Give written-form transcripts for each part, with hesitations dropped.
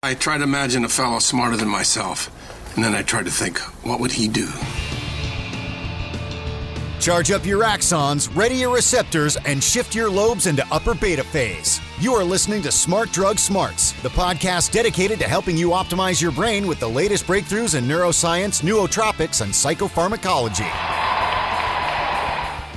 I try to imagine a fellow smarter than myself, and then I try to think, what would he do? Charge up your axons, ready your receptors, and shift your lobes into upper beta phase. You are listening to Smart Drug Smarts, the podcast dedicated to helping you optimize your brain with the latest breakthroughs in neuroscience, nootropics, and psychopharmacology.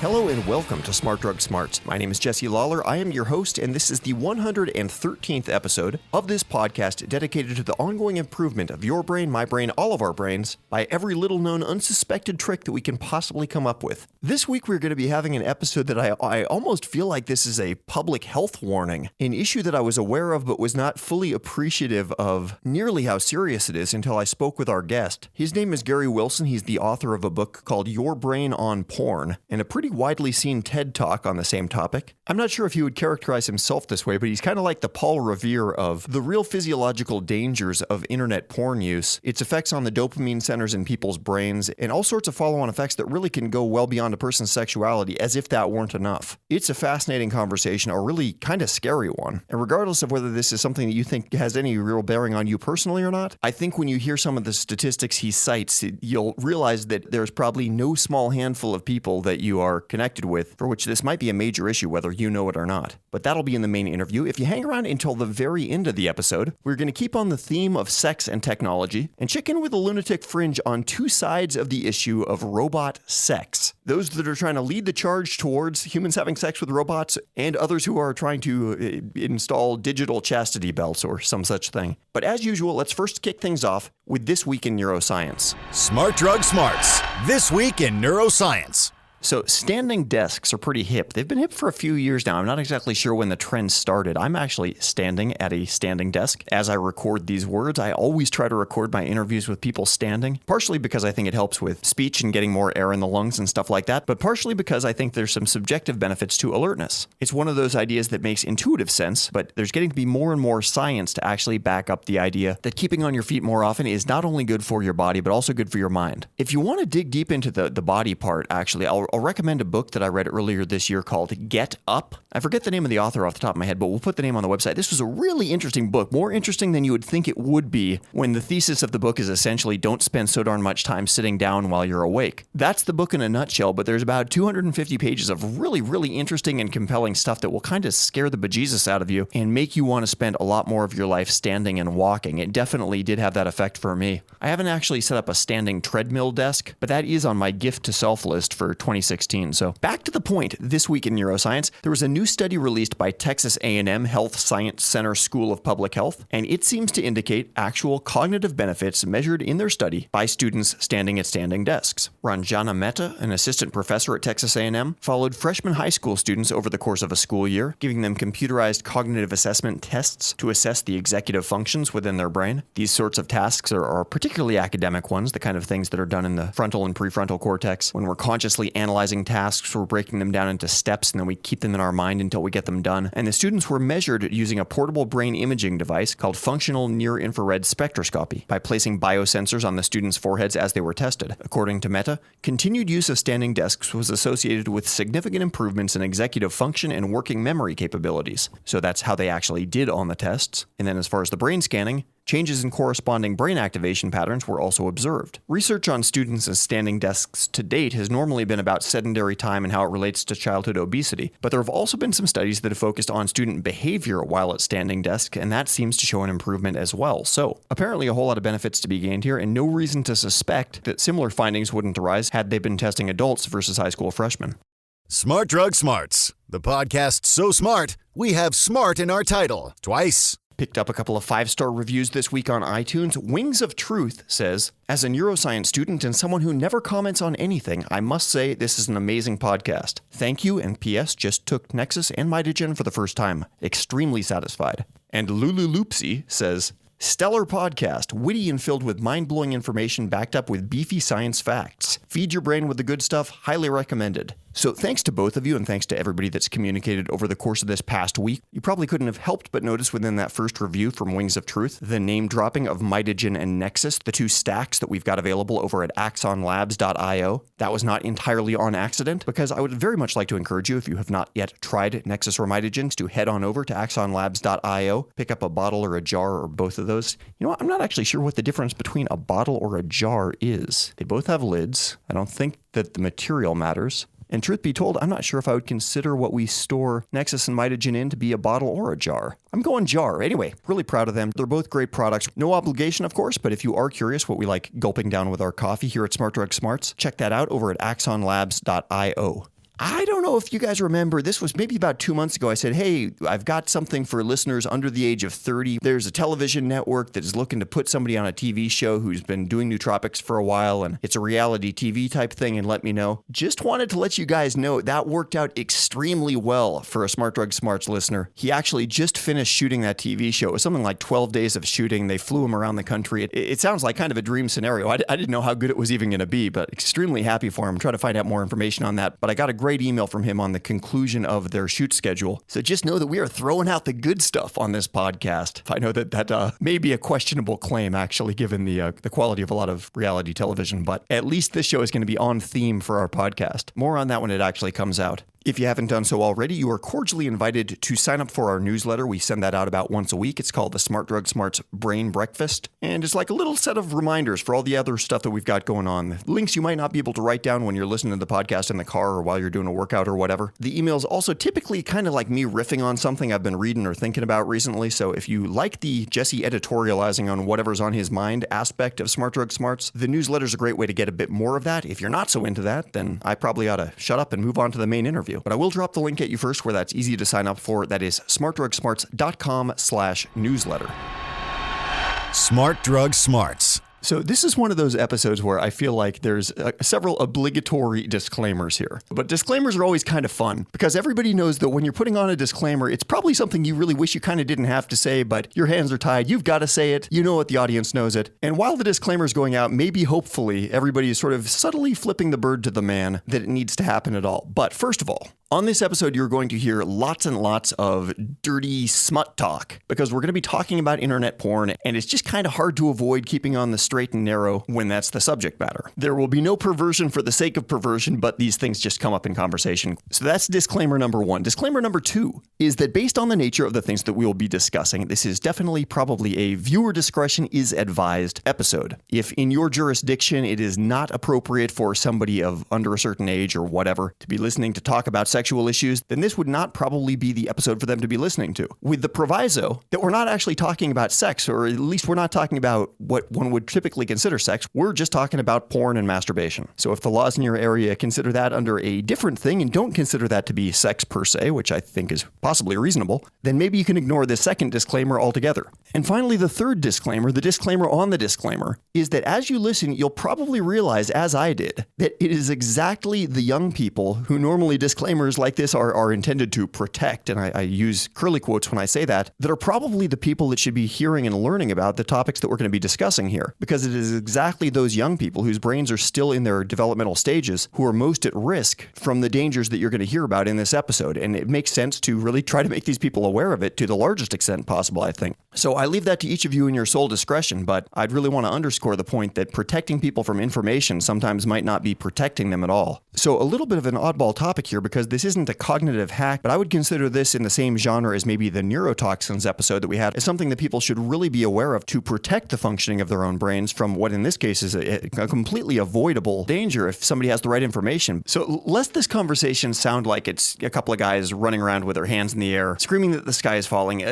Hello and welcome to Smart Drug Smarts. My name is Jesse Lawler. I am your host, and this is the 113th episode of this podcast dedicated to the ongoing improvement of your brain, my brain, all of our brains, by every little known unsuspected trick that we can possibly come up with. This week we're going to be having an episode that I almost feel like this is a public health warning, an issue that I was aware of but was not fully appreciative of nearly how serious it is until I spoke with our guest. His name is Gary Wilson. He's the author of a book called Your Brain on Porn, and a pretty widely seen TED Talk on the same topic. I'm not sure if he would characterize himself this way, but he's kind of like the Paul Revere of the real physiological dangers of internet porn use, its effects on the dopamine centers in people's brains, and all sorts of follow-on effects that really can go well beyond a person's sexuality, as if that weren't enough. It's a fascinating conversation, a really kind of scary one. And regardless of whether this is something that you think has any real bearing on you personally or not, I think when you hear some of the statistics he cites, you'll realize that there's probably no small handful of people that you are connected with for which this might be a major issue, whether you know it or not. But that'll be in the main interview. If you hang around until the very end of the episode, we're going to keep on the theme of sex and technology and check in with a lunatic fringe on two sides of the issue of robot sex. Those that are trying to lead the charge towards humans having sex with robots, and others who are trying to install digital chastity belts or some such thing. But as usual, let's first kick things off with This Week in Neuroscience. Smart Drug Smarts, This Week in Neuroscience. So standing desks are pretty hip. They've been hip for a few years now. I'm not exactly sure when the trend started. I'm actually standing at a standing desk as I record these words. I always try to record my interviews with people standing, partially because I think it helps with speech and getting more air in the lungs and stuff like that, but partially because I think there's some subjective benefits to alertness. It's one of those ideas that makes intuitive sense, but there's getting to be more and more science to actually back up the idea that keeping on your feet more often is not only good for your body, but also good for your mind. If you want to dig deep into the body part, actually, I'll recommend a book that I read earlier this year called Get Up. I forget the name of the author off the top of my head, but we'll put the name on the website. This was a really interesting book, more interesting than you would think it would be when the thesis of the book is essentially don't spend so darn much time sitting down while you're awake. That's the book in a nutshell, but there's about 250 pages of really, really interesting and compelling stuff that will kind of scare the bejesus out of you and make you want to spend a lot more of your life standing and walking. It definitely did have that effect for me. I haven't actually set up a standing treadmill desk, but that is on my gift to self list for 2016. So back to the point, this week in neuroscience, there was a new study released by Texas A&M Health Science Center School of Public Health, and it seems to indicate actual cognitive benefits measured in their study by students standing at standing desks. Ranjana Mehta, an assistant professor at Texas A&M, followed freshman high school students over the course of a school year, giving them computerized cognitive assessment tests to assess the executive functions within their brain. These sorts of tasks are particularly academic ones, the kind of things that are done in the frontal and prefrontal cortex when we're consciously analyzing tasks, we're breaking them down into steps, and then we keep them in our mind until we get them done. And the students were measured using a portable brain imaging device called functional near-infrared spectroscopy by placing biosensors on the students' foreheads as they were tested. According to Mehta, continued use of standing desks was associated with significant improvements in executive function and working memory capabilities. So that's how they actually did on the tests. And then as far as the brain scanning, changes in corresponding brain activation patterns were also observed. Research on students at standing desks to date has normally been about sedentary time and how it relates to childhood obesity, but there have also been some studies that have focused on student behavior while at standing desks, and that seems to show an improvement as well. So, apparently a whole lot of benefits to be gained here, and no reason to suspect that similar findings wouldn't arise had they been testing adults versus high school freshmen. Smart Drug Smarts, the podcast so smart, we have smart in our title, twice. Picked up a couple of 5-star reviews this week on iTunes. Wings of Truth says, as a neuroscience student and someone who never comments on anything, I must say this is an amazing podcast. Thank you, and P.S. just took Nexus and Mitogen for the first time. Extremely satisfied. And Lululupsi says, stellar podcast, witty and filled with mind-blowing information backed up with beefy science facts. Feed your brain with the good stuff, highly recommended. So thanks to both of you, and thanks to everybody that's communicated over the course of this past week. You probably couldn't have helped but notice within that first review from Wings of Truth, the name dropping of Mitogen and Nexus, the two stacks that we've got available over at axonlabs.io. That was not entirely on accident, because I would very much like to encourage you, if you have not yet tried Nexus or Mitogens, to head on over to axonlabs.io, pick up a bottle or a jar or both of those. You know what? I'm not actually sure what the difference between a bottle or a jar is. They both have lids. I don't think that the material matters. And truth be told, I'm not sure if I would consider what we store Nexus and Mitogen in to be a bottle or a jar. I'm going jar. Anyway, really proud of them. They're both great products. No obligation, of course, but if you are curious what we like gulping down with our coffee here at Smart Drug Smarts, check that out over at axonlabs.io. I don't know if you guys remember, this was maybe about 2 months ago. I said, hey, I've got something for listeners under the age of 30. There's a television network that is looking to put somebody on a TV show who's been doing nootropics for a while, and it's a reality TV type thing, and let me know. Just wanted to let you guys know that worked out extremely well for a Smart Drug Smarts listener. He actually just finished shooting that TV show. It was something like 12 days of shooting. They flew him around the country. It sounds like kind of a dream scenario. I didn't know how good it was even going to be, but extremely happy for him. Try to find out more information on that. But I got a great email from him on the conclusion of their shoot schedule. So just know that we are throwing out the good stuff on this podcast. I know that may be a questionable claim, actually, given the quality of a lot of reality television, but at least this show is going to be on theme for our podcast. More on that when it actually comes out. If you haven't done so already, you are cordially invited to sign up for our newsletter. We send that out about once a week. It's called the Smart Drug Smarts Brain Breakfast. And it's like a little set of reminders for all the other stuff that we've got going on. Links you might not be able to write down when you're listening to the podcast in the car or while you're doing a workout or whatever. The email's also typically kind of like me riffing on something I've been reading or thinking about recently. So if you like the Jesse editorializing on whatever's on his mind aspect of Smart Drug Smarts, the newsletter's a great way to get a bit more of that. If you're not so into that, then I probably ought to shut up and move on to the main interview. But I will drop the link at you first where that's easy to sign up for. That is smartdrugsmarts.com/newsletter. Smart Drug Smarts. So this is one of those episodes where I feel like there's several obligatory disclaimers here. But disclaimers are always kind of fun because everybody knows that when you're putting on a disclaimer, it's probably something you really wish you kind of didn't have to say, but your hands are tied. You've got to say it. You know it. The audience knows it. And while the disclaimer is going out, maybe hopefully everybody is sort of subtly flipping the bird to the man that it needs to happen at all. But first of all, on this episode, you're going to hear lots and lots of dirty smut talk because we're going to be talking about internet porn, and it's just kind of hard to avoid keeping on the straight and narrow when that's the subject matter. There will be no perversion for the sake of perversion, but these things just come up in conversation. So that's disclaimer number one. Disclaimer number two is that based on the nature of the things that we will be discussing, this is definitely probably a viewer discretion is advised episode. If in your jurisdiction it is not appropriate for somebody of under a certain age or whatever to be listening to talk about sexual issues, then this would not probably be the episode for them to be listening to. With the proviso that we're not actually talking about sex, or at least we're not talking about what one would typically consider sex. We're just talking about porn and masturbation. So if the laws in your area consider that under a different thing and don't consider that to be sex per se, which I think is possibly reasonable, then maybe you can ignore this second disclaimer altogether. And finally, the third disclaimer, the disclaimer on the disclaimer, is that as you listen, you'll probably realize, as I did, that it is exactly the young people who normally disclaimers like this are intended to protect, and I use curly quotes when I say that are probably the people that should be hearing and learning about the topics that we're going to be discussing here, because it is exactly those young people whose brains are still in their developmental stages who are most at risk from the dangers that you're going to hear about in this episode, and it makes sense to really try to make these people aware of it to the largest extent possible, I think. So I leave that to each of you in your sole discretion, but I'd really want to underscore the point that protecting people from information sometimes might not be protecting them at all. So a little bit of an oddball topic here, because this isn't a cognitive hack, but I would consider this in the same genre as maybe the neurotoxins episode that we had, as something that people should really be aware of to protect the functioning of their own brains from what in this case is a completely avoidable danger if somebody has the right information. So lest this conversation sound like it's a couple of guys running around with their hands in the air, screaming that the sky is falling,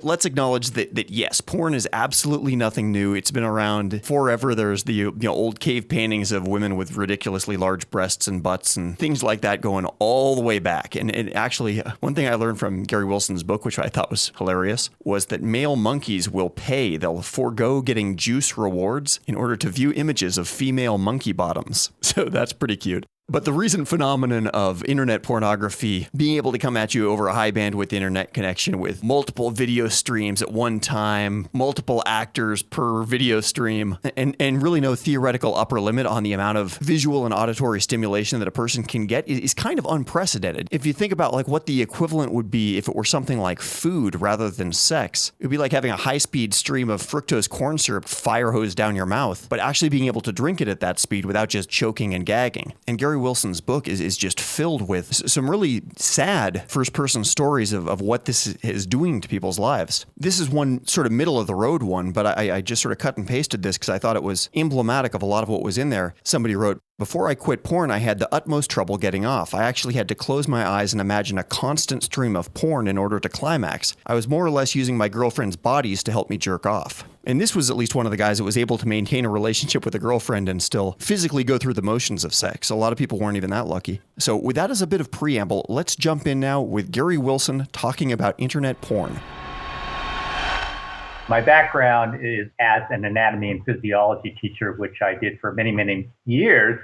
let's acknowledge that yes, porn is absolutely nothing new. It's been around forever. There's the old cave paintings of women with ridiculously large breasts and butts and things like that going all the way back. And actually, one thing I learned from Gary Wilson's book, which I thought was hilarious, was that male monkeys will pay. They'll forego getting juice rewards in order to view images of female monkey bottoms. So that's pretty cute. But the recent phenomenon of internet pornography being able to come at you over a high bandwidth internet connection with multiple video streams at one time, multiple actors per video stream, and really no theoretical upper limit on the amount of visual and auditory stimulation that a person can get is kind of unprecedented. If you think about like what the equivalent would be if it were something like food rather than sex, it would be like having a high-speed stream of fructose corn syrup fire hose down your mouth, but actually being able to drink it at that speed without just choking and gagging. And Gary Wilson's book is just filled with some really sad first-person stories of what this is doing to people's lives. This is one sort of middle-of-the-road one, but I just sort of cut and pasted this because I thought it was emblematic of a lot of what was in there. Somebody wrote, "Before I quit porn, I had the utmost trouble getting off. I actually had to close my eyes and imagine a constant stream of porn in order to climax. I was more or less using my girlfriend's bodies to help me jerk off." And this was at least one of the guys that was able to maintain a relationship with a girlfriend and still physically go through the motions of sex. A lot of people weren't even that lucky. So with that as a bit of preamble, let's jump in now with Gary Wilson talking about internet porn. My background is as an anatomy and physiology teacher, which I did for many, many years.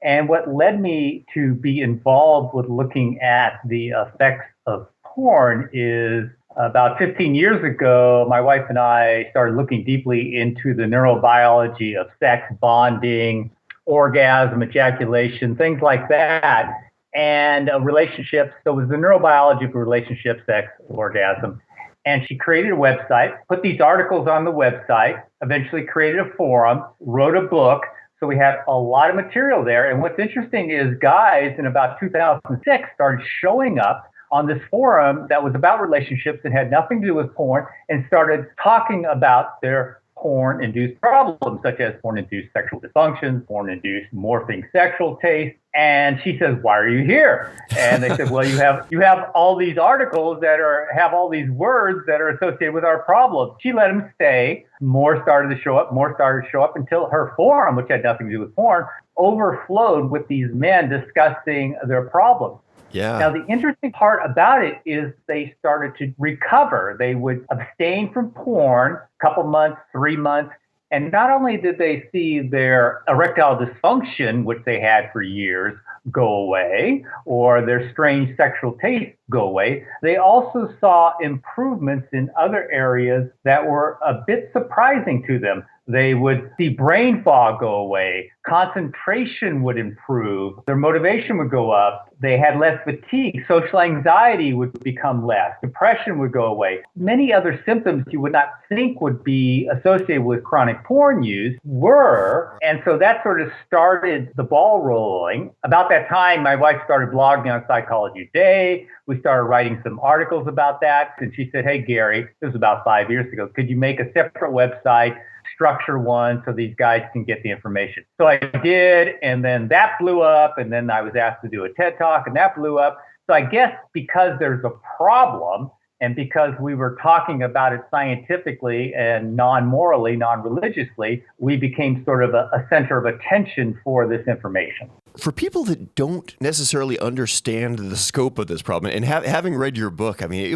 And what led me to be involved with looking at the effects of porn is about 15 years ago, my wife and I started looking deeply into the neurobiology of sex, bonding, orgasm, ejaculation, things like that, and relationships. So it was the neurobiology of relationship, sex, orgasm. And she created a website, put these articles on the website, eventually created a forum, wrote a book. So we had a lot of material there. And what's interesting is guys in about 2006 started showing up on this forum that was about relationships that had nothing to do with porn and started talking about their porn-induced problems, such as porn-induced sexual dysfunctions, porn-induced morphing sexual taste. And she says, "Why are you here?" And they said, "Well, you have all these articles that have all these words that are associated with our problems." She let them stay. More started to show up until her forum, which had nothing to do with porn, overflowed with these men discussing their problems. Yeah. Now, the interesting part about it is they started to recover. They would abstain from porn a couple months, 3 months. And not only did they see their erectile dysfunction, which they had for years, go away, or their strange sexual taste go away, they also saw improvements in other areas that were a bit surprising to them. They would see brain fog go away, concentration would improve, their motivation would go up, they had less fatigue, social anxiety would become less, depression would go away. Many other symptoms you would not think would be associated with chronic porn use were, and so that sort of started the ball rolling. About that time, my wife started blogging on Psychology Today. We started writing some articles about that, and she said, "Hey, Gary," this was about 5 years ago, "could you make a separate website, structure one so these guys can get the information?" So I did, and then that blew up, and then I was asked to do a TED Talk, and that blew up. So I guess because there's a problem, and because we were talking about it scientifically and non-morally, non-religiously, we became sort of a center of attention for this information. For people that don't necessarily understand the scope of this problem, and having read your book, I mean, it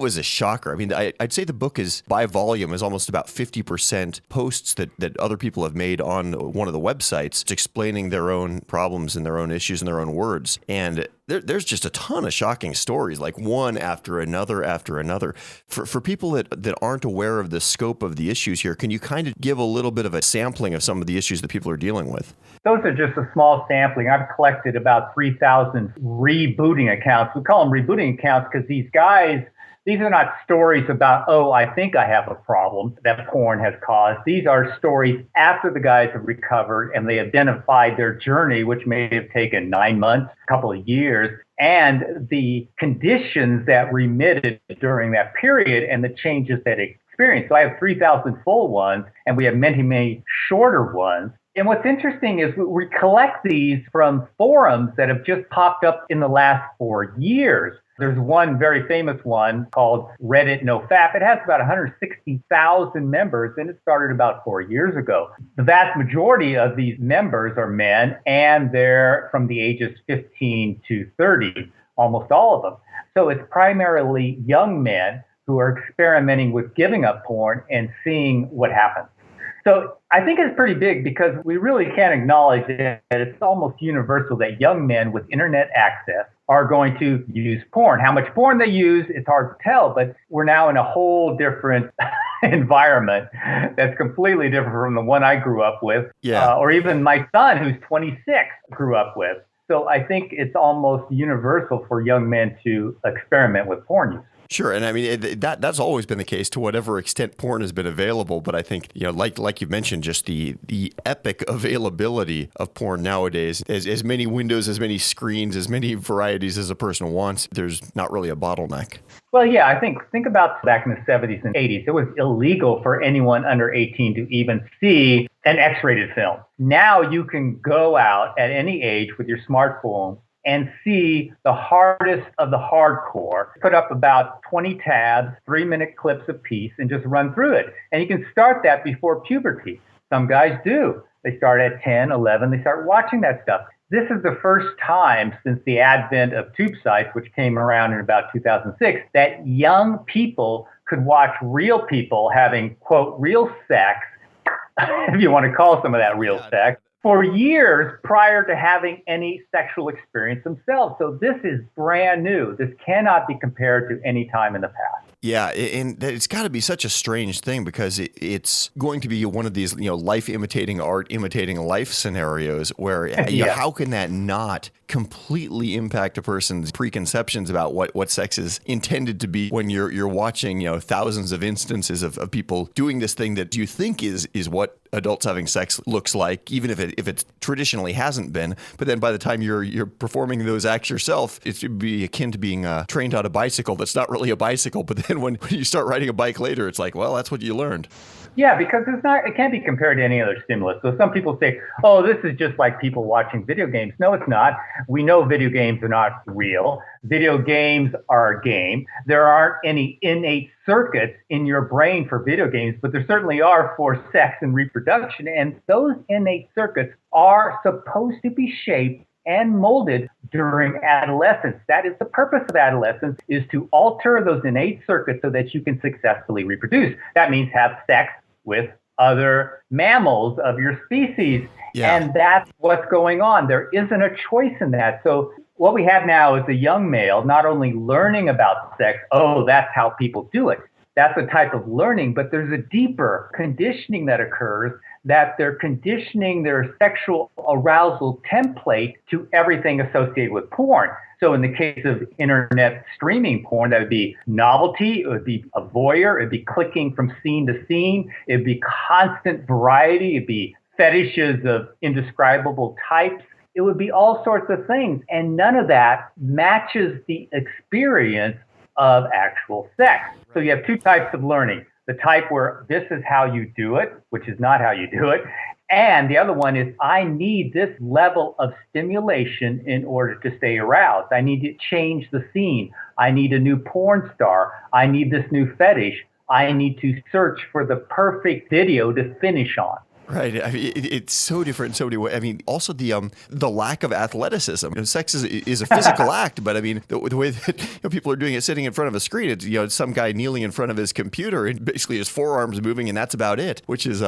was a shocker. I mean, I'd say the book is, by volume, is almost about 50% posts that other people have made on one of the websites explaining their own problems and their own issues in their own words. And there's just a ton of shocking stories, like one after another after another. For people that aren't aware of the scope of the issues here, can you kind of give a little bit of a sampling of some of the issues that people are dealing with? Those are just a small sampling. I've collected about 3,000 rebooting accounts. We call them rebooting accounts because these guys, these are not stories about, oh, I think I have a problem that porn has caused. These are stories after the guys have recovered and they identified their journey, which may have taken 9 months, a couple of years, and the conditions that remitted during that period and the changes that it experienced. So I have 3,000 full ones, and we have many, many shorter ones. And what's interesting is we collect these from forums that have just popped up in the last 4 years. There's one very famous one called Reddit NoFap. It has about 160,000 members, and it started about 4 years ago. The vast majority of these members are men, and they're from the ages 15 to 30, almost all of them. So it's primarily young men who are experimenting with giving up porn and seeing what happens. So I think it's pretty big because we really can't acknowledge that it's almost universal that young men with internet access are going to use porn. How much porn they use, it's hard to tell, but we're now in a whole different environment that's completely different from the one I grew up with, or even my son, who's 26, grew up with. So I think it's almost universal for young men to experiment with porn use. Sure, and I mean that's always been the case to whatever extent porn has been available. But I think like you mentioned, just the epic availability of porn nowadays, as many windows, as many screens, as many varieties as a person wants. There's not really a bottleneck. Well, yeah, I think about back in the 70s and 80s, it was illegal for anyone under 18 to even see an X-rated film. Now you can go out at any age with your smartphone and see the hardest of the hardcore, put up about 20 tabs, 3-minute clips apiece, and just run through it. And you can start that before puberty. Some guys do. They start at 10, 11, they start watching that stuff. This is the first time since the advent of tube sites, which came around in about 2006, that young people could watch real people having, quote, real sex, if you want to call some of that real sex, for years prior to having any sexual experience themselves. So this is brand new. This cannot be compared to any time in the past. Yeah, and it's got to be such a strange thing because it's going to be one of these, life imitating art, imitating life scenarios where how can that not completely impact a person's preconceptions about what sex is intended to be when you're watching, thousands of instances of people doing this thing that you think is what adults having sex looks like, even if it traditionally hasn't been. But then by the time you're performing those acts yourself, it would be akin to being trained on a bicycle that's not really a bicycle. But then when you start riding a bike later, it's like, well, that's what you learned. Yeah, because it can't be compared to any other stimulus. So some people say, oh, this is just like people watching video games. No, it's not. We know video games are not real. Video games are a game. There aren't any innate circuits in your brain for video games, but there certainly are for sex and reproduction. And those innate circuits are supposed to be shaped and molded during adolescence. That is the purpose of adolescence, is to alter those innate circuits so that you can successfully reproduce. That means have sex with other mammals of your species. Yeah. And that's what's going on. There isn't a choice in that. So what we have now is a young male not only learning about sex, oh, that's how people do it. That's a type of learning, but there's a deeper conditioning that occurs, that they're conditioning their sexual arousal template to everything associated with porn. So in the case of internet streaming porn, that would be novelty, it would be a voyeur, it'd be clicking from scene to scene, it'd be constant variety, it'd be fetishes of indescribable types. It would be all sorts of things. And none of that matches the experience of actual sex. So you have two types of learning. The type where this is how you do it, which is not how you do it. And the other one is, I need this level of stimulation in order to stay aroused. I need to change the scene. I need a new porn star. I need this new fetish. I need to search for the perfect video to finish on. Right. I mean, it's so different in so many ways. I mean, also the lack of athleticism. Sex is a physical act, but I mean, the way that people are doing it sitting in front of a screen, it's some guy kneeling in front of his computer and basically his forearms moving, and that's about it, which is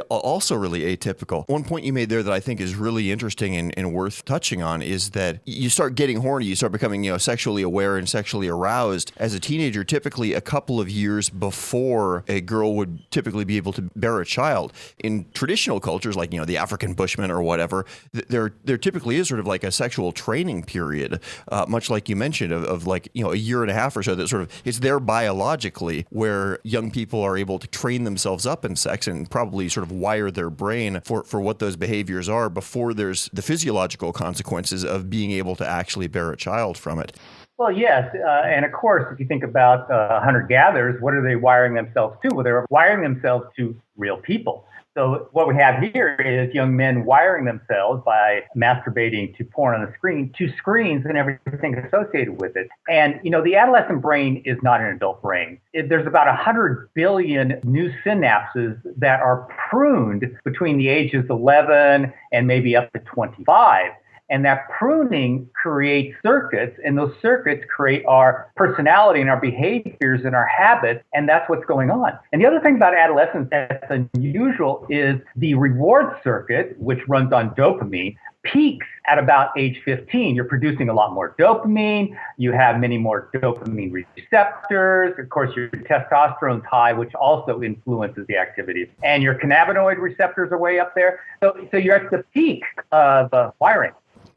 also really atypical. One point you made there that I think is really interesting and worth touching on is that you start getting horny, you start becoming sexually aware and sexually aroused as a teenager, typically a couple of years before a girl would typically be able to bear a child. In traditional cultures like the African Bushmen or whatever, there typically is sort of like a sexual training period, much like you mentioned of like a year and a half or so, that sort of it's there biologically, where young people are able to train themselves up in sex and probably sort of wire their brain for what those behaviors are before there's the physiological consequences of being able to actually bear a child from it. Well, yes. And of course, if you think about hunter-gatherers, what are they wiring themselves to? Well, they're wiring themselves to real people. So what we have here is young men wiring themselves by masturbating to porn on the screen, to screens and everything associated with it. And, the adolescent brain is not an adult brain. There's about 100 billion new synapses that are pruned between the ages 11 and maybe up to 25. And that pruning creates circuits, and those circuits create our personality and our behaviors and our habits, and that's what's going on. And the other thing about adolescence that's unusual is the reward circuit, which runs on dopamine, peaks at about age 15. You're producing a lot more dopamine. You have many more dopamine receptors. Of course, your testosterone's high, which also influences the activities. And your cannabinoid receptors are way up there. So you're at the peak of wiring.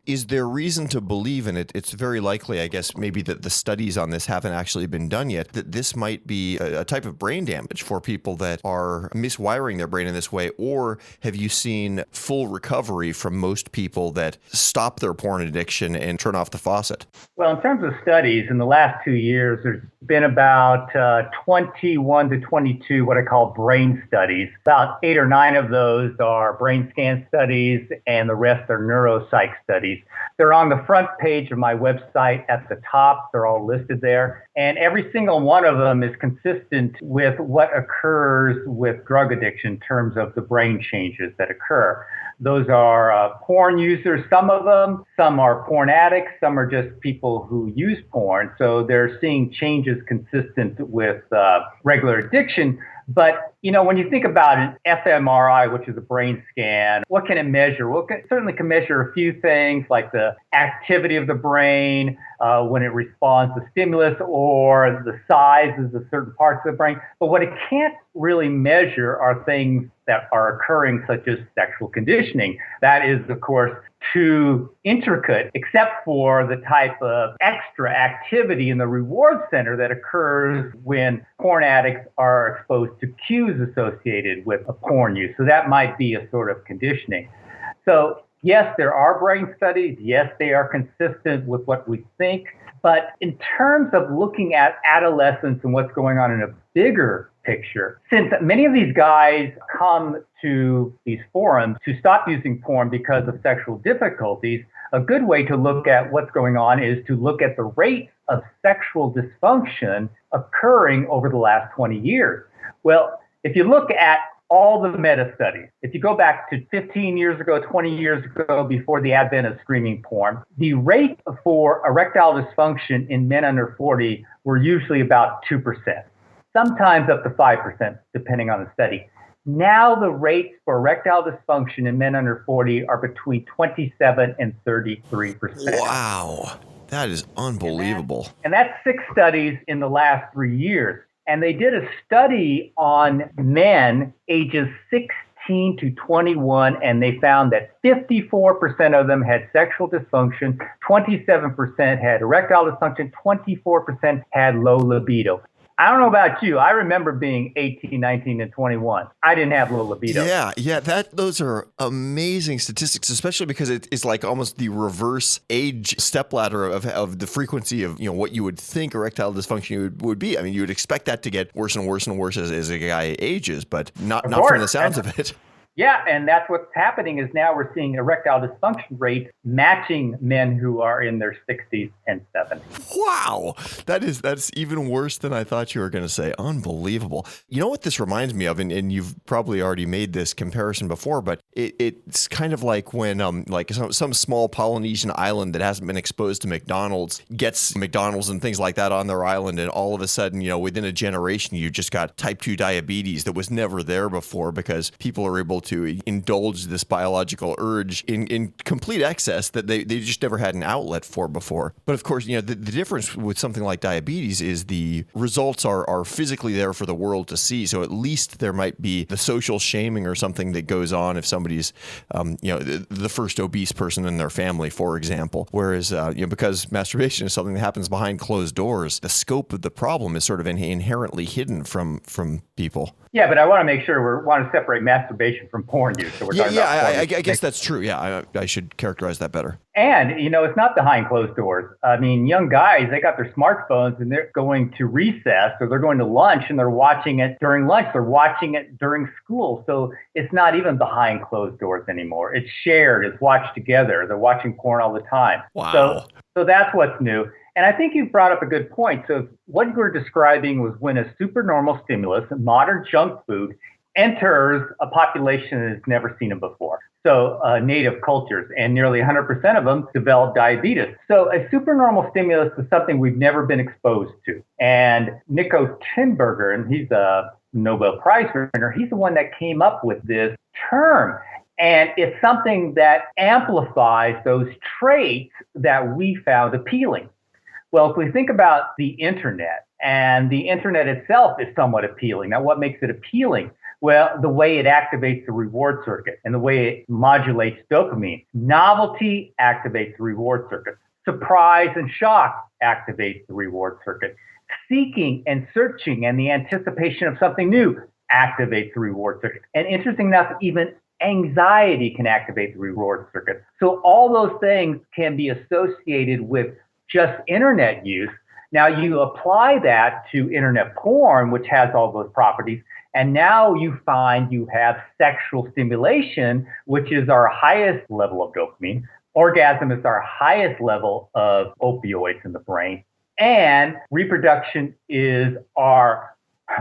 Is there reason to believe, and it's very likely, I guess, maybe that the studies on this haven't actually been done yet, that this might be a type of brain damage for people that are miswiring their brain in this way? Or have you seen full recovery from most people that stop their porn addiction and turn off the faucet? Well, in terms of studies, in the last 2 years, there's been about 21 to 22 what I call brain studies. About 8 or 9 of those are brain scan studies, and the rest are neuropsych studies. They're on the front page of my website at the top. They're all listed there. And every single one of them is consistent with what occurs with drug addiction in terms of the brain changes that occur. Those are porn users, some of them. Some are porn addicts. Some are just people who use porn. So they're seeing changes consistent with regular addiction. But, when you think about an fMRI, which is a brain scan, what can it measure? Well, it certainly can measure a few things like the activity of the brain when it responds to stimulus or the sizes of certain parts of the brain. But what it can't really measure are things that are occurring, such as sexual conditioning. That is, of course, too intricate, except for the type of extra activity in the reward center that occurs when porn addicts are exposed to cues associated with a porn use. So that might be a sort of conditioning. So yes, there are brain studies. Yes, they are consistent with what we think. But in terms of looking at adolescence and what's going on in a bigger picture, since many of these guys come to these forums to stop using porn because of sexual difficulties, a good way to look at what's going on is to look at the rate of sexual dysfunction occurring over the last 20 years. Well, if you look at all the meta-studies, if you go back to 15 years ago, 20 years ago, before the advent of streaming porn, the rate for erectile dysfunction in men under 40 were usually about 2%, sometimes up to 5%, depending on the study. Now the rates for erectile dysfunction in men under 40 are between 27 and 33%. Wow, that is unbelievable. And that's 6 studies in the last 3 years. And they did a study on men ages 16 to 21, and they found that 54% of them had sexual dysfunction, 27% had erectile dysfunction, 24% had low libido. I don't know about you. I remember being 18, 19, and 21. I didn't have low libido. Yeah. Those are amazing statistics, especially because it's like almost the reverse age stepladder of the frequency of what you would think erectile dysfunction would be. I mean, you would expect that to get worse and worse and worse as a guy ages, but not from the sounds of it. Yeah, and that's what's happening is now we're seeing erectile dysfunction rates matching men who are in their 60s and 70s. Wow, that's even worse than I thought you were going to say. Unbelievable. You know what this reminds me of, and you've probably already made this comparison before, but it's kind of like when like some small Polynesian island that hasn't been exposed to McDonald's gets McDonald's and things like that on their island, and all of a sudden, within a generation, you just got type 2 diabetes that was never there before because people are able to indulge this biological urge in complete excess that they just never had an outlet for before. But of course, the difference with something like diabetes is the results are physically there for the world to see. So at least there might be the social shaming or something that goes on if somebody's, the first obese person in their family, for example. Whereas, because masturbation is something that happens behind closed doors, the scope of the problem is sort of inherently hidden from people. Yeah, but I want to make sure we want to separate masturbation from porn use. So we're talking about porn I guess that's true. Yeah, I should characterize that better. And, it's not behind closed doors. I mean, young guys, they got their smartphones and they're going to recess or they're going to lunch and they're watching it during lunch. They're watching it during school. So it's not even behind closed doors anymore. It's shared. It's watched together. They're watching porn all the time. Wow. So that's what's new. And I think you brought up a good point. So what you were describing was when a supernormal stimulus, modern junk food, enters a population that has never seen it before. So native cultures, and nearly 100% of them develop diabetes. So a supernormal stimulus is something we've never been exposed to. And Nico Tinbergen, and he's a Nobel Prize winner, he's the one that came up with this term. And it's something that amplifies those traits that we found appealing. Well, if we think about the internet, and the internet itself is somewhat appealing. Now, what makes it appealing? Well, the way it activates the reward circuit and the way it modulates dopamine. Novelty activates the reward circuit. Surprise and shock activates the reward circuit. Seeking and searching and the anticipation of something new activates the reward circuit. And interesting enough, even anxiety can activate the reward circuit. So all those things can be associated with just internet use. Now you apply that to internet porn, which has all those properties, and now you find you have sexual stimulation, which is our highest level of dopamine. Orgasm is our highest level of opioids in the brain. And reproduction is our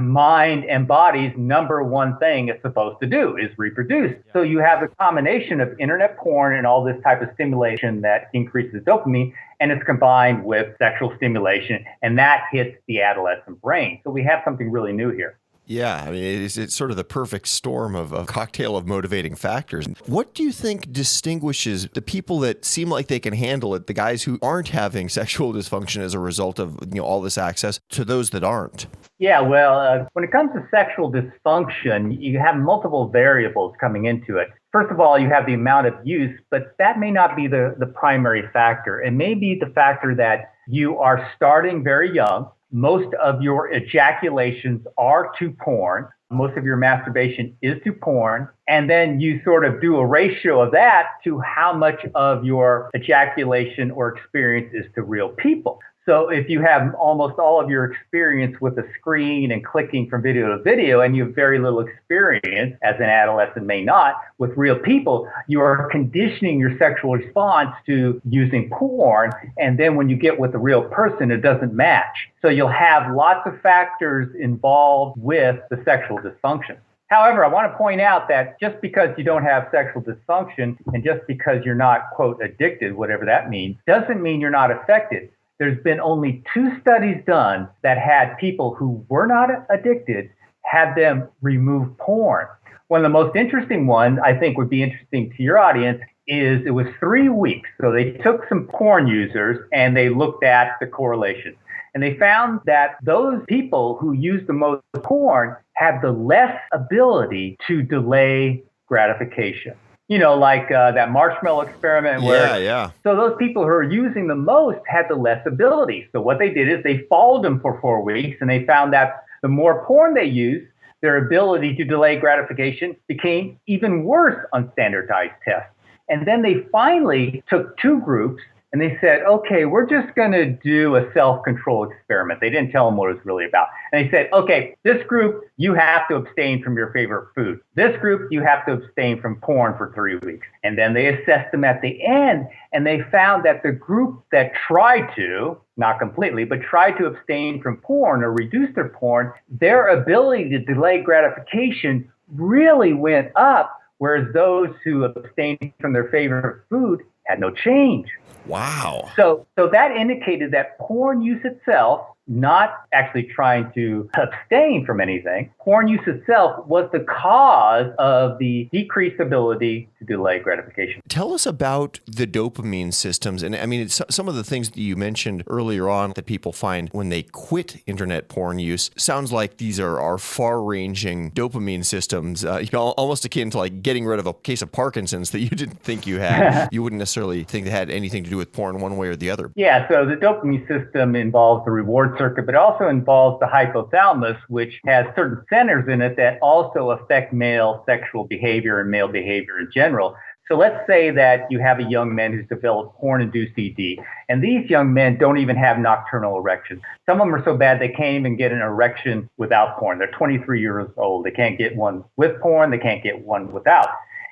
mind and body's number one thing it's supposed to do, is reproduce. So you have a combination of internet porn and all this type of stimulation that increases dopamine, and it's combined with sexual stimulation, and that hits the adolescent brain. So we have something really new here. Yeah, I mean, it's sort of the perfect storm of a cocktail of motivating factors. What do you think distinguishes the people that seem like they can handle it, the guys who aren't having sexual dysfunction as a result of all this access, to those that aren't? Yeah, well, when it comes to sexual dysfunction, you have multiple variables coming into it. First of all, you have the amount of use, but that may not be the primary factor. It may be the factor that you are starting very young. Most of your ejaculations are to porn. Most of your masturbation is to porn. And then you sort of do a ratio of that to how much of your ejaculation or experience is to real people. So if you have almost all of your experience with a screen and clicking from video to video, and you have very little experience, as an adolescent may not, with real people, you are conditioning your sexual response to using porn. And then when you get with a real person, it doesn't match. So you'll have lots of factors involved with the sexual dysfunction. However, I want to point out that just because you don't have sexual dysfunction and just because you're not, quote, addicted, whatever that means, doesn't mean you're not affected. There's been only 2 studies done that had people who were not addicted, had them remove porn. One of the most interesting ones, I think would be interesting to your audience, is it was 3 weeks. So they took some porn users and they looked at the correlations. And they found that those people who used the most porn had the less ability to delay gratification. You know, like that marshmallow experiment where, Yeah. So those people who are using the most had the less ability. So what they did is they followed them for 4 weeks, and they found that the more porn they used, their ability to delay gratification became even worse on standardized tests. And then they finally took 2 groups and they said, okay, we're just going to do a self-control experiment. They didn't tell them what it was really about. And they said, okay, this group, you have to abstain from your favorite food. This group, you have to abstain from porn for 3 weeks. And then they assessed them at the end, and they found that the group that tried to, not completely, but tried to abstain from porn or reduce their porn, their ability to delay gratification really went up, whereas those who abstained from their favorite food had no change. Wow. So that indicated that porn use itself, not actually trying to abstain from anything, porn use itself was the cause of the decreased ability to delay gratification. Tell us about the dopamine systems. And I mean, it's some of the things that you mentioned earlier on that people find when they quit internet porn use sounds like these are far-ranging dopamine systems, almost akin to like getting rid of a case of Parkinson's that you didn't think you had. You wouldn't necessarily think it had anything to do with porn one way or the other. Yeah, so the dopamine system involves the reward circuit, but also involves the hypothalamus, which has certain centers in it that also affect male sexual behavior and male behavior in general. So let's say that you have a young man who's developed porn-induced ED, and these young men don't even have nocturnal erections. Some of them are so bad they can't even get an erection without porn. They're 23 years old. They can't get one with porn. They can't get one without.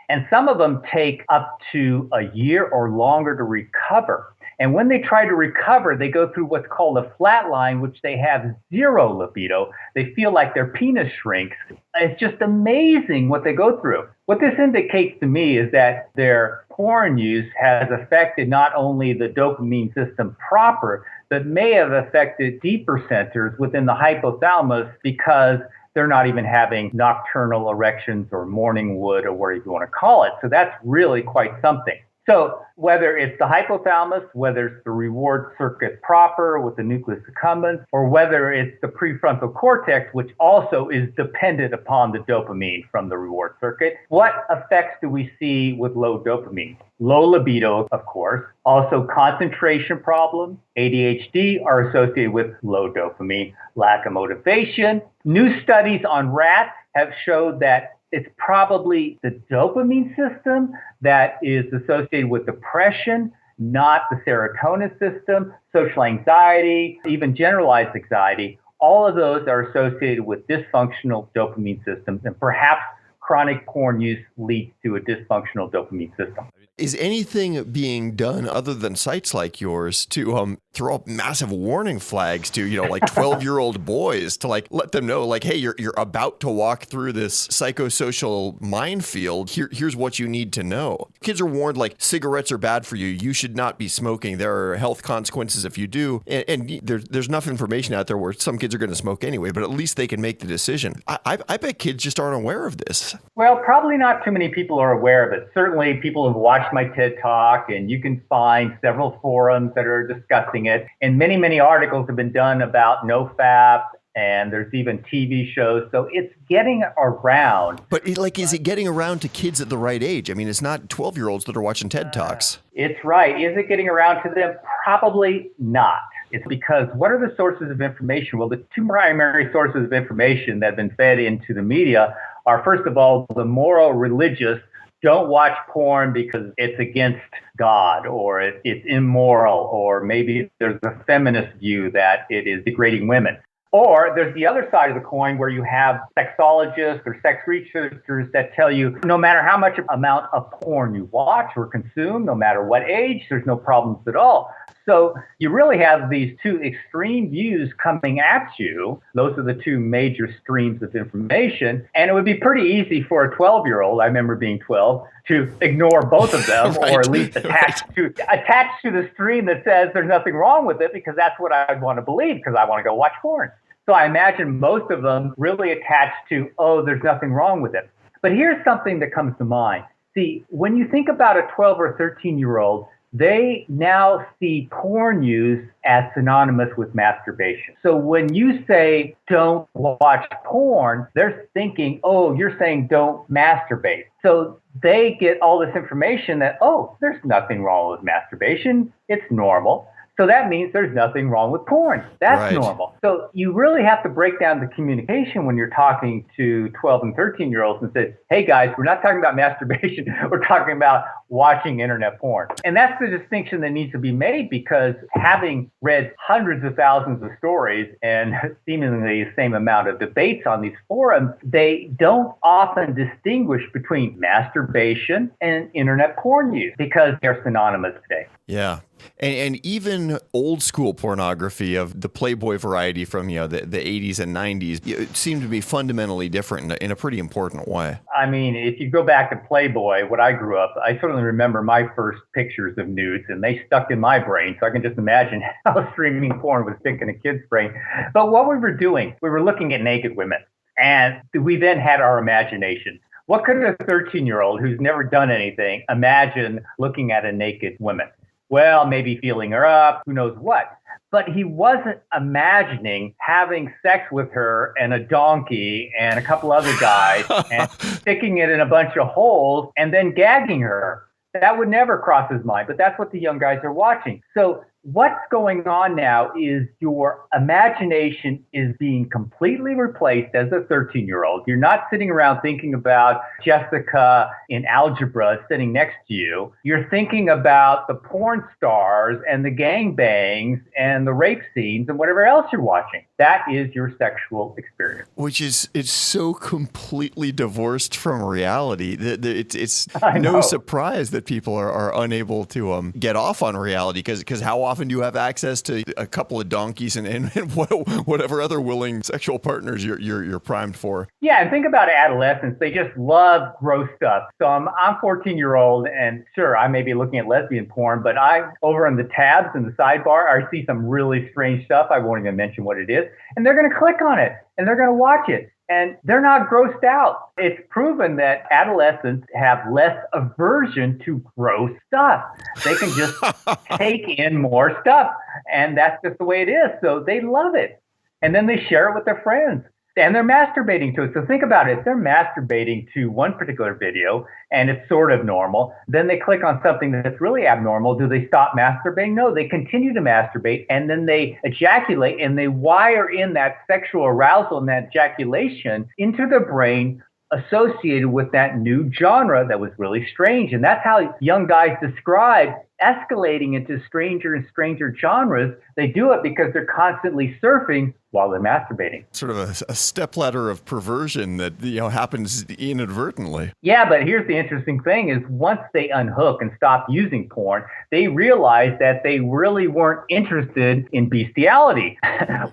And some of them take up to a year or longer to recover. And when they try to recover, they go through what's called a flatline, which they have zero libido. They feel like their penis shrinks. It's just amazing what they go through. What this indicates to me is that their porn use has affected not only the dopamine system proper, but may have affected deeper centers within the hypothalamus because they're not even having nocturnal erections or morning wood or whatever you want to call it. So that's really quite something. So whether it's the hypothalamus, whether it's the reward circuit proper with the nucleus accumbens, or whether it's the prefrontal cortex, which also is dependent upon the dopamine from the reward circuit, what effects do we see with low dopamine? Low libido, of course. Also concentration problems, ADHD are associated with low dopamine, lack of motivation. New studies on rats have showed that it's probably the dopamine system that is associated with depression, not the serotonin system, social anxiety, even generalized anxiety. All of those are associated with dysfunctional dopamine systems, and perhaps chronic porn use leads to a dysfunctional dopamine system. Is anything being done other than sites like yours to throw up massive warning flags to, like 12-year-old boys to let them know, hey, you're about to walk through this psychosocial minefield. Here's what you need to know. Kids are warned cigarettes are bad for you. You should not be smoking. There are health consequences if you do. And there's enough information out there where some kids are going to smoke anyway, but at least they can make the decision. I bet kids just aren't aware of this. Well, probably not too many people are aware of it. Certainly people have watched my TED Talk, and you can find several forums that are discussing it. And many, many articles have been done about NoFap, and there's even TV shows. So it's getting around. But is it getting around to kids at the right age? I mean, it's not 12-year-olds that are watching TED Talks. It's right. Is it getting around to them? Probably not. It's because what are the sources of information? Well, the two primary sources of information that have been fed into the media are, first of all, the moral religious. Don't watch porn because it's against God, or it's immoral, or maybe there's a feminist view that it is degrading women. Or there's the other side of the coin where you have sexologists or sex researchers that tell you no matter how much amount of porn you watch or consume, no matter what age, there's no problems at all. So you really have these two extreme views coming at you. Those are the two major streams of information. And it would be pretty easy for a 12-year-old, I remember being 12, to ignore both of them, right, or at least attach to the stream that says there's nothing wrong with it, because that's what I'd want to believe, because I want to go watch porn. So I imagine most of them really attach to, oh, there's nothing wrong with it. But here's something that comes to mind. See, when you think about a 12 or 13-year-old, they now see porn use as synonymous with masturbation. So when you say don't watch porn, they're thinking, oh, you're saying don't masturbate. So they get all this information that, oh, there's nothing wrong with masturbation. It's normal. So that means there's nothing wrong with porn. That's right. Normal. So you really have to break down the communication when you're talking to 12 and 13-year-olds and say, hey, guys, we're not talking about masturbation. We're talking about watching internet porn. And that's the distinction that needs to be made, because having read hundreds of thousands of stories and seemingly the same amount of debates on these forums, they don't often distinguish between masturbation and internet porn use because they're synonymous today. Yeah. And even old school pornography of the Playboy variety from the 80s and 90s, it seemed to be fundamentally different in a pretty important way. I mean, if you go back to Playboy, when I grew up, I certainly remember my first pictures of nudes, and they stuck in my brain. So I can just imagine how streaming porn would stick in a kid's brain. But what we were doing, we were looking at naked women, and we then had our imagination. What could a 13-year-old who's never done anything imagine looking at a naked woman? Well, maybe feeling her up, who knows what. But he wasn't imagining having sex with her and a donkey and a couple other guys and sticking it in a bunch of holes and then gagging her. That would never cross his mind, but that's what the young guys are watching. So what's going on now is your imagination is being completely replaced as a 13-year-old. You're not sitting around thinking about Jessica in algebra sitting next to you. You're thinking about the porn stars and the gangbangs and the rape scenes and whatever else you're watching. That is your sexual experience. Which is, it's so completely divorced from reality that it's no surprise that people are unable to get off on reality, because how often do you have access to a couple of donkeys and whatever other willing sexual partners you're primed for? Yeah, and think about adolescents. They just love gross stuff. So I'm 14-year-old, and sure, I may be looking at lesbian porn, but over in the tabs in the sidebar, I see some really strange stuff. I won't even mention what it is. And they're going to click on it, and they're going to watch it. And they're not grossed out. It's proven that adolescents have less aversion to gross stuff. They can just take in more stuff. And that's just the way it is. So they love it. And then they share it with their friends. And they're masturbating to it. So think about it. If they're masturbating to one particular video and it's sort of normal, then they click on something that's really abnormal. Do they stop masturbating? No, they continue to masturbate, and then they ejaculate, and they wire in that sexual arousal and that ejaculation into the brain associated with that new genre that was really strange. And that's how young guys describe escalating into stranger and stranger genres. They do it because they're constantly surfing while they're masturbating. Sort of a stepladder of perversion that happens inadvertently. Yeah, but here's the interesting thing is once they unhook and stop using porn, they realize that they really weren't interested in bestiality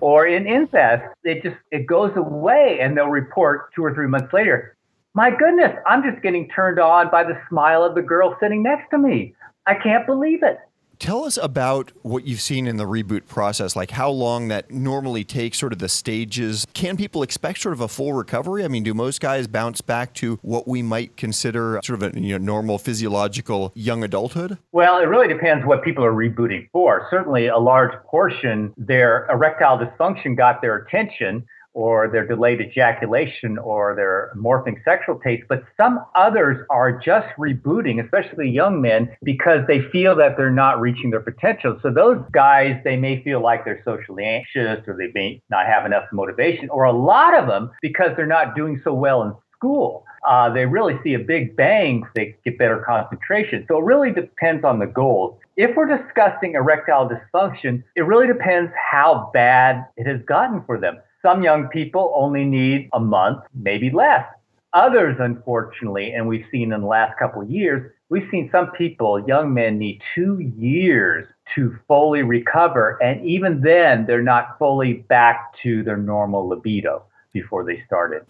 or in incest. It goes away, and they'll report 2 or 3 months later, my goodness, I'm just getting turned on by the smile of the girl sitting next to me. I can't believe it. Tell us about what you've seen in the reboot process, like how long that normally takes, sort of the stages. Can people expect sort of a full recovery? I mean, do most guys bounce back to what we might consider sort of a normal physiological young adulthood? Well, it really depends what people are rebooting for. Certainly a large portion, their erectile dysfunction got their attention, or their delayed ejaculation, or their morphing sexual taste. But some others are just rebooting, especially young men, because they feel that they're not reaching their potential. So those guys, they may feel like they're socially anxious, or they may not have enough motivation, or a lot of them, because they're not doing so well in school. They really see a big bang, they get better concentration. So it really depends on the goals. If we're discussing erectile dysfunction, it really depends how bad it has gotten for them. Some young people only need a month, maybe less. Others, unfortunately, and we've seen in the last couple of years, we've seen some people, young men, need 2 years to fully recover. And even then, they're not fully back to their normal libido before they started.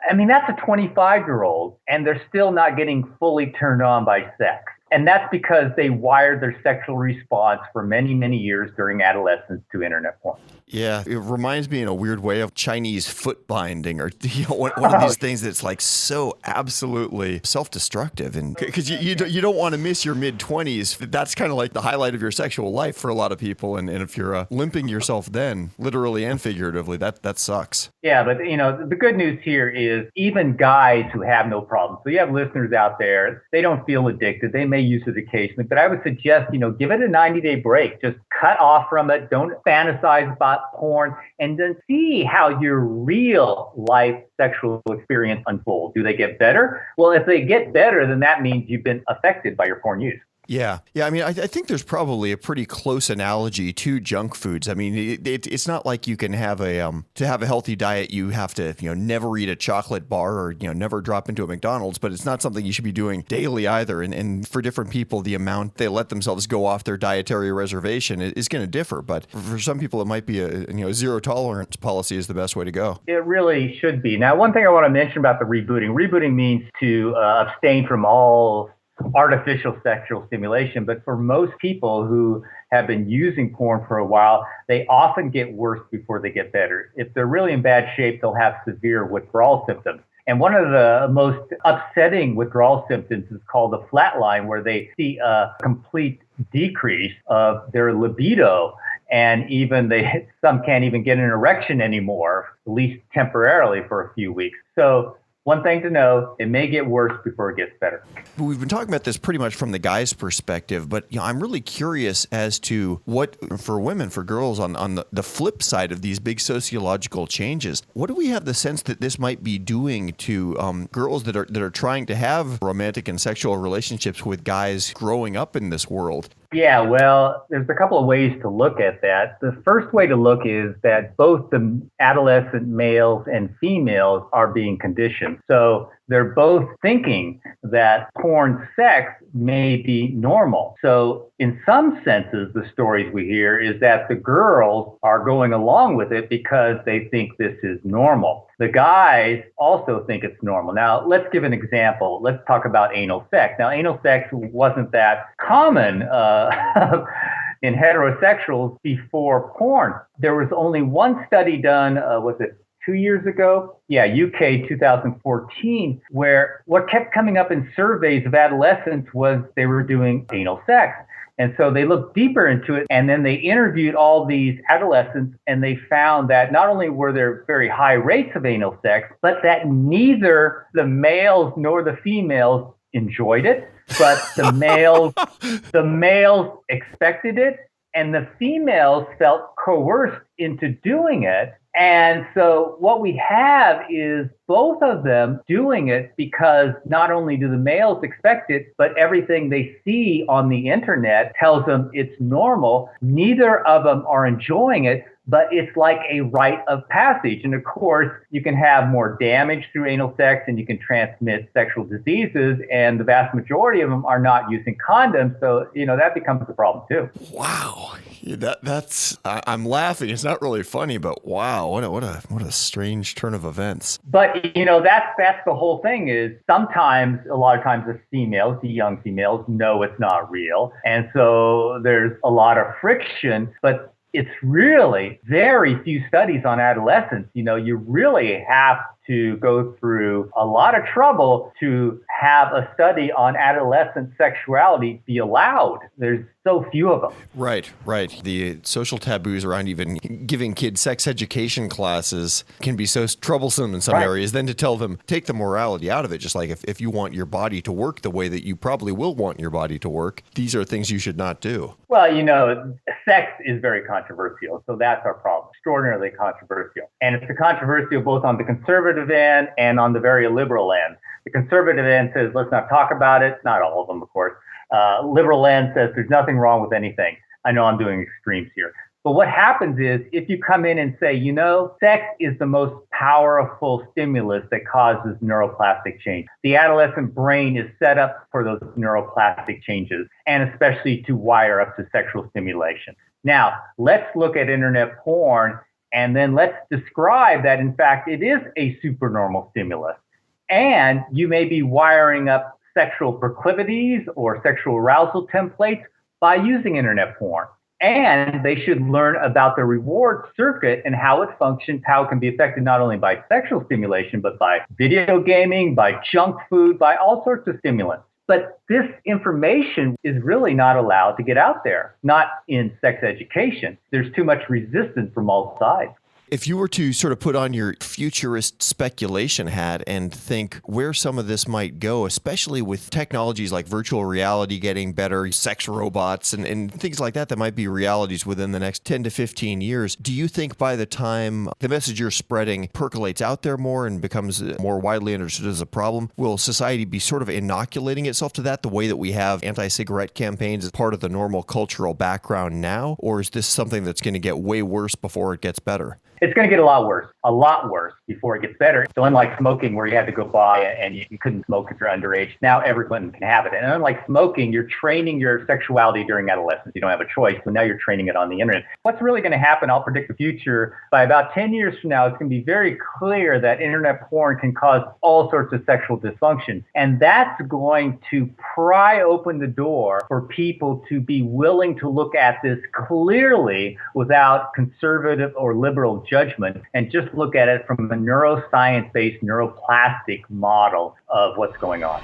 I mean, that's a 25-year-old, and they're still not getting fully turned on by sex. And that's because they wired their sexual response for many, many years during adolescence to internet porn. Yeah, it reminds me in a weird way of Chinese foot binding, or one of these things that's like so absolutely self-destructive, and because you don't want to miss your mid-20s. That's kind of like the highlight of your sexual life for a lot of people, and if you're limping yourself then, literally and figuratively, that sucks. Yeah, but the good news here is even guys who have no problem. So you have listeners out there, they don't feel addicted. They may use it occasionally, but I would suggest, give it a 90-day break. Just cut off from it. Don't fantasize about porn, and then see how your real life sexual experience unfolds. Do they get better? Well, if they get better, then that means you've been affected by your porn use. Yeah. I mean, I think there's probably a pretty close analogy to junk foods. I mean, it's not like you can have to have a healthy diet, you have to, never eat a chocolate bar, or, never drop into a McDonald's, but it's not something you should be doing daily either. And for different people, the amount they let themselves go off their dietary reservation is going to differ. But for some people, it might be a zero tolerance policy is the best way to go. It really should be. Now, one thing I want to mention about the rebooting. Rebooting means to abstain from all artificial sexual stimulation, but for most people who have been using porn for a while, they often get worse before they get better. If they're really in bad shape, they'll have severe withdrawal symptoms. And one of the most upsetting withdrawal symptoms is called the flatline, where they see a complete decrease of their libido. And even some can't even get an erection anymore, at least temporarily for a few weeks. So one thing to know, it may get worse before it gets better. We've been talking about this pretty much from the guy's perspective, but I'm really curious as to what, for women, for girls, on the flip side of these big sociological changes, what do we have the sense that this might be doing to girls that are trying to have romantic and sexual relationships with guys growing up in this world? Yeah, well, there's a couple of ways to look at that. The first way to look is that both the adolescent males and females are being conditioned. So they're both thinking that porn sex may be normal. So in some senses, the stories we hear is that the girls are going along with it because they think this is normal. The guys also think it's normal. Now, let's give an example. Let's talk about anal sex. Now, anal sex wasn't that common in heterosexuals before porn. There was only one study done, was it 2 years ago? Yeah, UK 2014, where what kept coming up in surveys of adolescents was they were doing anal sex. And so they looked deeper into it, and then they interviewed all these adolescents, and they found that not only were there very high rates of anal sex, but that neither the males nor the females enjoyed it, but the males expected it, and the females felt coerced into doing it. And so what we have is both of them doing it because not only do the males expect it, but everything they see on the internet tells them it's normal. Neither of them are enjoying it, but it's like a rite of passage. And of course, you can have more damage through anal sex and you can transmit sexual diseases. And the vast majority of them are not using condoms. So, that becomes a problem too. Wow. That's I'm laughing. It's not really funny, but wow, what a strange turn of events. But that's the whole thing is sometimes, a lot of times the young females know it's not real. And so there's a lot of friction, but it's really very few studies on adolescents. You really have to go through a lot of trouble to have a study on adolescent sexuality be allowed. There's so few of them. Right. The social taboos around even giving kids sex education classes can be so troublesome in some areas. Then to tell them, take the morality out of it, just like if you want your body to work the way that you probably will want your body to work, these are things you should not do. Well, sex is very controversial. So that's our problem. Extraordinarily controversial. And it's controversial both on the conservative end and on the very liberal end. The conservative end says, let's not talk about it. Not all of them, of course. Liberal end says there's nothing wrong with anything. I know I'm doing extremes here. But what happens is if you come in and say, sex is the most powerful stimulus that causes neuroplastic change. The adolescent brain is set up for those neuroplastic changes, and especially to wire up to sexual stimulation. Now, let's look at internet porn, and then let's describe that, in fact, it is a supernormal stimulus. And you may be wiring up sexual proclivities or sexual arousal templates by using internet porn. And they should learn about the reward circuit and how it functions, how it can be affected not only by sexual stimulation, but by video gaming, by junk food, by all sorts of stimulants. But this information is really not allowed to get out there, not in sex education. There's too much resistance from all sides. If you were to sort of put on your futurist speculation hat and think where some of this might go, especially with technologies like virtual reality getting better, sex robots and things like that might be realities within the next 10 to 15 years, do you think by the time the message you're spreading percolates out there more and becomes more widely understood as a problem, will society be sort of inoculating itself to that the way that we have anti-cigarette campaigns as part of the normal cultural background now? Or is this something that's going to get way worse before it gets better? It's going to get a lot worse before it gets better. So unlike smoking where you had to go buy it and you couldn't smoke if you're underage, now everyone can have it. And unlike smoking, you're training your sexuality during adolescence. You don't have a choice. So now you're training it on the internet. What's really going to happen, I'll predict the future, by about 10 years from now, it's going to be very clear that internet porn can cause all sorts of sexual dysfunction. And that's going to pry open the door for people to be willing to look at this clearly without conservative or liberal judgment and just look at it from a neuroscience-based neuroplastic model of what's going on.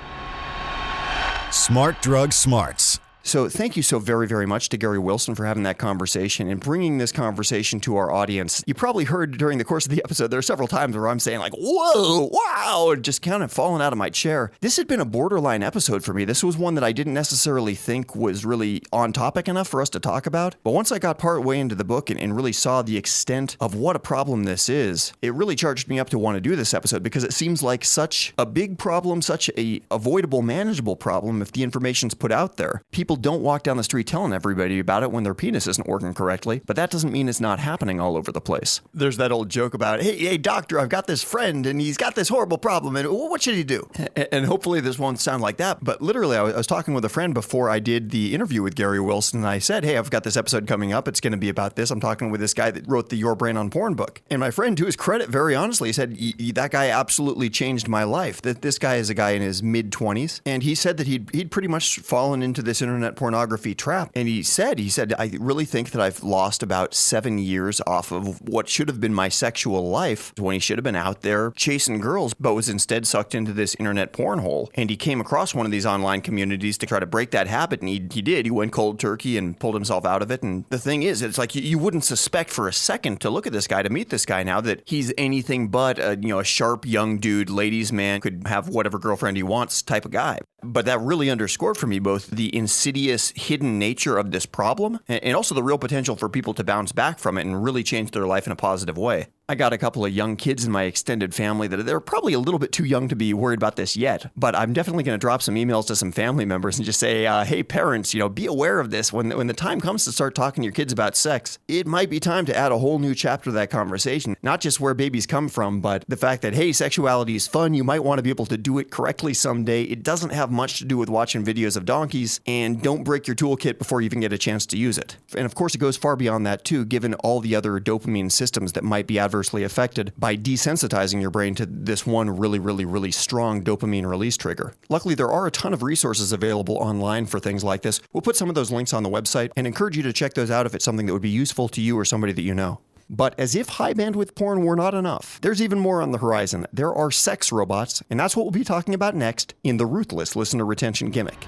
Smart Drug Smarts. So thank you so very, very much to Gary Wilson for having that conversation and bringing this conversation to our audience. You probably heard during the course of the episode, there are several times where I'm saying like, whoa, wow, and just kind of falling out of my chair. This had been a borderline episode for me. This was one that I didn't necessarily think was really on topic enough for us to talk about. But once I got part way into the book and really saw the extent of what a problem this is, it really charged me up to want to do this episode because it seems like such a big problem, such a avoidable, manageable problem if the information's put out there. People don't walk down the street telling everybody about it when their penis isn't working correctly, but that doesn't mean it's not happening all over the place. There's that old joke about, hey, doctor, I've got this friend and he's got this horrible problem and what should he do? And hopefully this won't sound like that, but literally I was talking with a friend before I did the interview with Gary Wilson and I said, hey, I've got this episode coming up. It's going to be about this. I'm talking with this guy that wrote the Your Brain on Porn book. And my friend, to his credit, very honestly, said, that guy absolutely changed my life. That this guy is a guy in his mid-20s. And he said that he'd pretty much fallen into this internet pornography trap. And he said, I really think that I've lost about 7 years off of what should have been my sexual life when he should have been out there chasing girls, but was instead sucked into this internet porn hole. And he came across one of these online communities to try to break that habit. And he did. He went cold turkey and pulled himself out of it. And the thing is, it's like you wouldn't suspect for a second to look at this guy, to meet this guy now, that he's anything but a sharp young dude, ladies' man, could have whatever girlfriend he wants type of guy. But that really underscored for me both the insidious, hidden nature of this problem and also the real potential for people to bounce back from it and really change their life in a positive way. I got a couple of young kids in my extended family that they're probably a little bit too young to be worried about this yet, but I'm definitely going to drop some emails to some family members and just say, hey parents, be aware of this. When the time comes to start talking to your kids about sex, it might be time to add a whole new chapter to that conversation. Not just where babies come from, but the fact that, hey, sexuality is fun. You might want to be able to do it correctly someday. It doesn't have much to do with watching videos of donkeys, and don't break your toolkit before you even get a chance to use it. And of course, it goes far beyond that too, given all the other dopamine systems that might be adversely affected by desensitizing your brain to this one really, really, really strong dopamine release trigger. Luckily, there are a ton of resources available online for things like this. We'll put some of those links on the website and encourage you to check those out if it's something that would be useful to you or somebody that you know. But as if high bandwidth porn were not enough, there's even more on the horizon. There are sex robots, and that's what we'll be talking about next in the Ruthless Listener Retention Gimmick.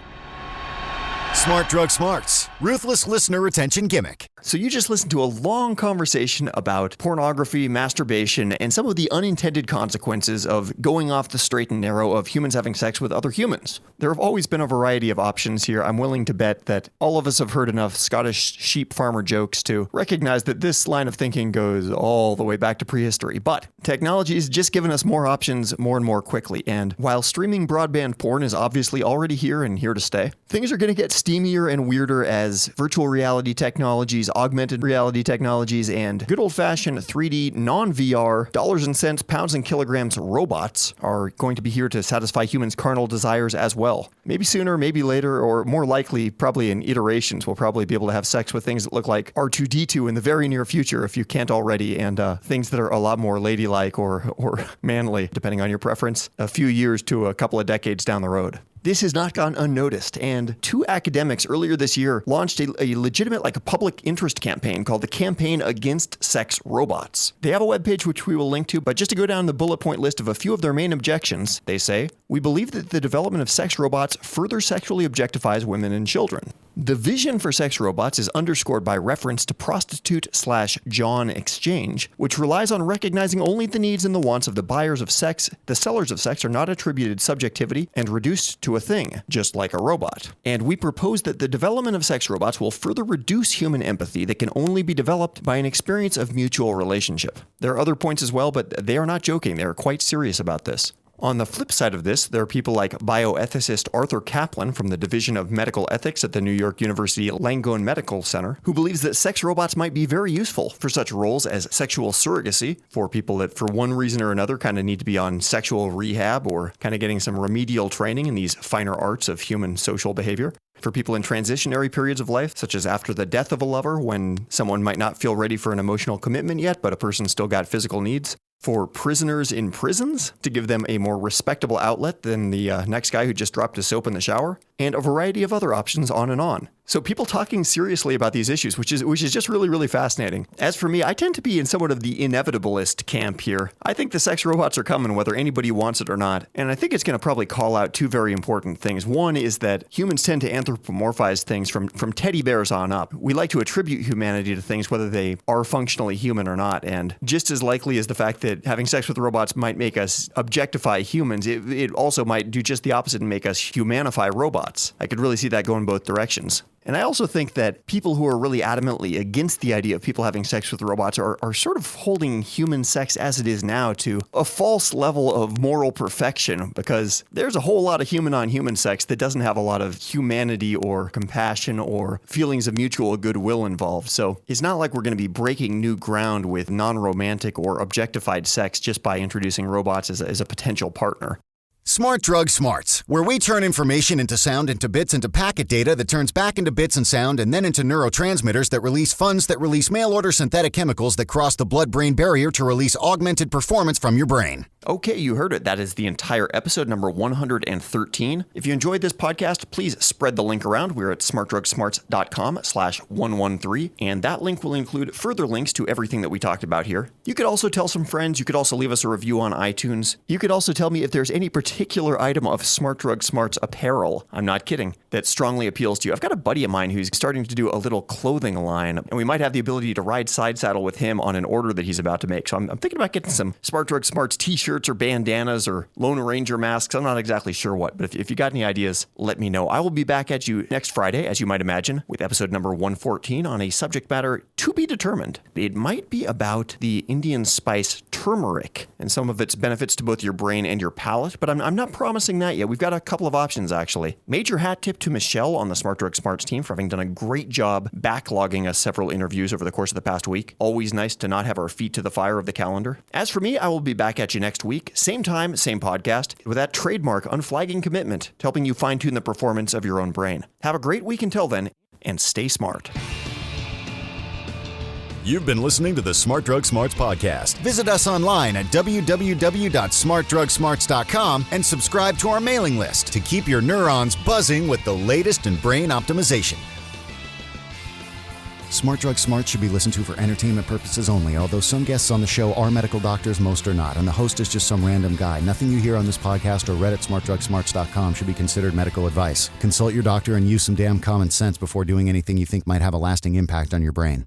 Smart Drug Smarts, Ruthless Listener Retention Gimmick. So you just listened to a long conversation about pornography, masturbation, and some of the unintended consequences of going off the straight and narrow of humans having sex with other humans. There have always been a variety of options here. I'm willing to bet that all of us have heard enough Scottish sheep farmer jokes to recognize that this line of thinking goes all the way back to prehistory. But technology has just given us more options more and more quickly. And while streaming broadband porn is obviously already here and here to stay, things are going to get steamier and weirder as virtual reality technologies, augmented reality technologies, and good old-fashioned 3D non-VR dollars and cents, pounds and kilograms robots are going to be here to satisfy humans' carnal desires as well. Maybe sooner, maybe later, or more likely, probably in iterations, we'll probably be able to have sex with things that look like R2-D2 in the very near future, if you can't already, and things that are a lot more ladylike or manly, depending on your preference, a few years to a couple of decades down the road. This has not gone unnoticed, and two academics earlier this year launched a legitimate, a public interest campaign called the Campaign Against Sex Robots. They have a webpage which we will link to, but just to go down the bullet point list of a few of their main objections, they say, we believe that the development of sex robots further sexually objectifies women and children. The vision for sex robots is underscored by reference to prostitute/John exchange, which relies on recognizing only the needs and the wants of the buyers of sex. The sellers of sex are not attributed subjectivity and reduced to a thing, just like a robot. And we propose that the development of sex robots will further reduce human empathy that can only be developed by an experience of mutual relationship. There are other points as well, but they are not joking. They are quite serious about this. On the flip side of this, there are people like bioethicist Arthur Kaplan from the Division of Medical Ethics at the New York University Langone Medical Center, who believes that sex robots might be very useful for such roles as sexual surrogacy, for people that for one reason or another kind of need to be on sexual rehab or kind of getting some remedial training in these finer arts of human social behavior. For people in transitionary periods of life, such as after the death of a lover, when someone might not feel ready for an emotional commitment yet, but a person still got physical needs. For prisoners in prisons, to give them a more respectable outlet than the next guy who just dropped his soap in the shower. And a variety of other options on and on. So people talking seriously about these issues, which is just really, really fascinating. As for me, I tend to be in somewhat of the inevitablist camp here. I think the sex robots are coming whether anybody wants it or not. And I think it's going to probably call out two very important things. One is that humans tend to anthropomorphize things from teddy bears on up. We like to attribute humanity to things whether they are functionally human or not. And just as likely as the fact that having sex with robots might make us objectify humans, it also might do just the opposite and make us humanify robots. I could really see that going both directions. And I also think that people who are really adamantly against the idea of people having sex with robots are sort of holding human sex as it is now to a false level of moral perfection, because there's a whole lot of human-on-human sex that doesn't have a lot of humanity or compassion or feelings of mutual goodwill involved. So it's not like we're going to be breaking new ground with non-romantic or objectified sex just by introducing robots as a potential partner. Smart Drug Smarts, where we turn information into sound, into bits, into packet data that turns back into bits and sound, and then into neurotransmitters that release funds that release mail-order synthetic chemicals that cross the blood-brain barrier to release augmented performance from your brain. Okay, you heard it. That is the entire episode number 113. If you enjoyed this podcast, please spread the link around. We're at smartdrugsmarts.com/113, and that link will include further links to everything that we talked about here. You could also tell some friends. You could also leave us a review on iTunes. You could also tell me if there's any particular item of Smart Drug Smarts apparel, I'm not kidding, that strongly appeals to you. I've got a buddy of mine who's starting to do a little clothing line, and we might have the ability to ride side saddle with him on an order that he's about to make. So I'm thinking about getting some Smart Drug Smarts t-shirts or bandanas or Lone Ranger masks. I'm not exactly sure what, but if you got any ideas, let me know. I will be back at you next Friday, as you might imagine, with episode number 114 on a subject matter to be determined. It might be about the Indian spice turmeric and some of its benefits to both your brain and your palate, but I'm not promising that yet. We've got a couple of options, actually. Major hat tip to Michelle on the Smart Drug Smarts team for having done a great job backlogging us several interviews over the course of the past week. Always nice to not have our feet to the fire of the calendar. As for me, I will be back at you next week. Same time, same podcast, with that trademark unflagging commitment to helping you fine-tune the performance of your own brain. Have a great week until then, and stay smart. You've been listening to the Smart Drug Smarts podcast. Visit us online at www.smartdrugsmarts.com and subscribe to our mailing list to keep your neurons buzzing with the latest in brain optimization. Smart Drug Smarts should be listened to for entertainment purposes only, although some guests on the show are medical doctors, most are not, and the host is just some random guy. Nothing you hear on this podcast or read at smartdrugsmarts.com should be considered medical advice. Consult your doctor and use some damn common sense before doing anything you think might have a lasting impact on your brain.